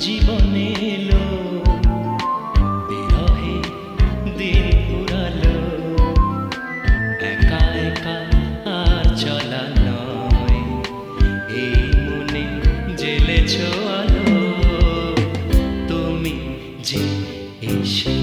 জীবনে এলো বিরহে দিন ফুরালো, একা একা আর চলা নয়, এই মনে জ্বেলেছ আলো, তুমি যে এসে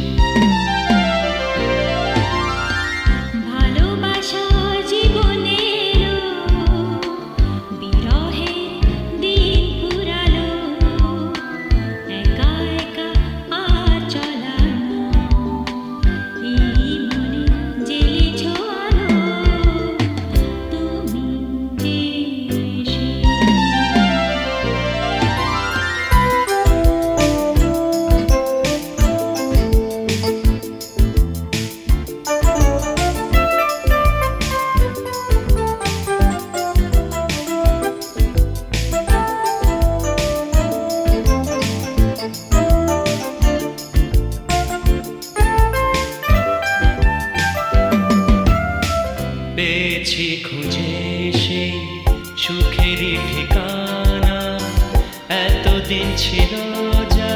পেয়েছি খুঁজে সেই সুখেরই ঠিকানা, এতদিন ছিল যা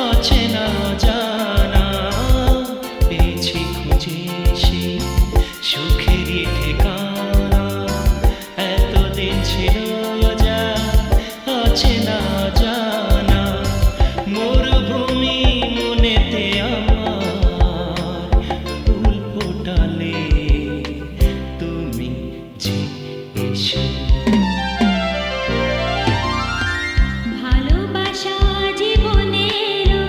অচেনা অজানা, পেয়েছি খুঁজে সেই সুখেরই ঠিকানা, এতদিন ছিল যা অচেনা অজানা, মরুভূমি মনেতে আমার ফুল ফোটালে ভালোবাসা জীবনে এলো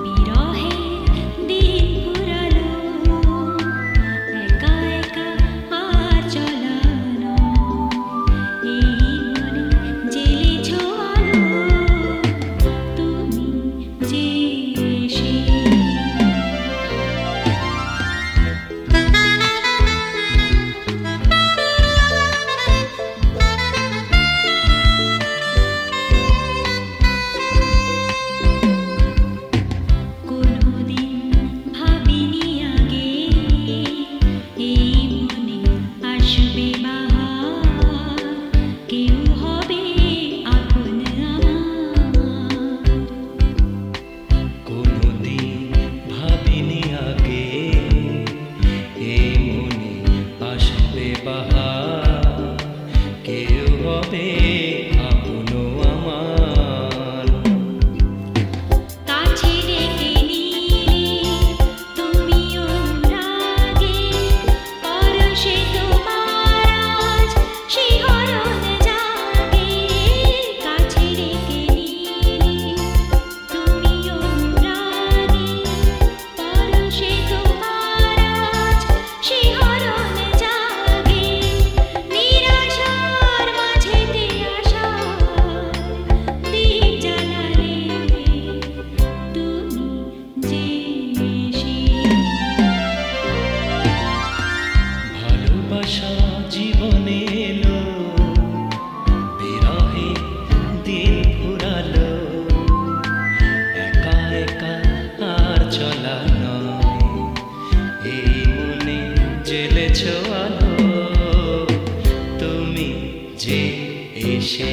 বিরহে দিন ফুরালো, একা একা আর চলা নয়, এই মনে জ্বেলেছ আলো, তুমি যে এসে কেউ হবে আপনো আমার, কাছে ডেকে নিলে তুমি অনুরাগে, পরশে তোমার আজ শিহরণ জাগে, কাছে ডেকে নিলে তুমি অনুরাগে, পরশে তোমার আজ শিহরণ জাগে, নিরাশার মাঝেতে আশার দীপ জ্বালালে, তুমি যে এসে ভালোবাসা জীবনে এলো বিরহে দিন ফুরালো, একা একা আর চলা নয়, এই মনে জ্বেলেছ আলো, তুমি যে এসে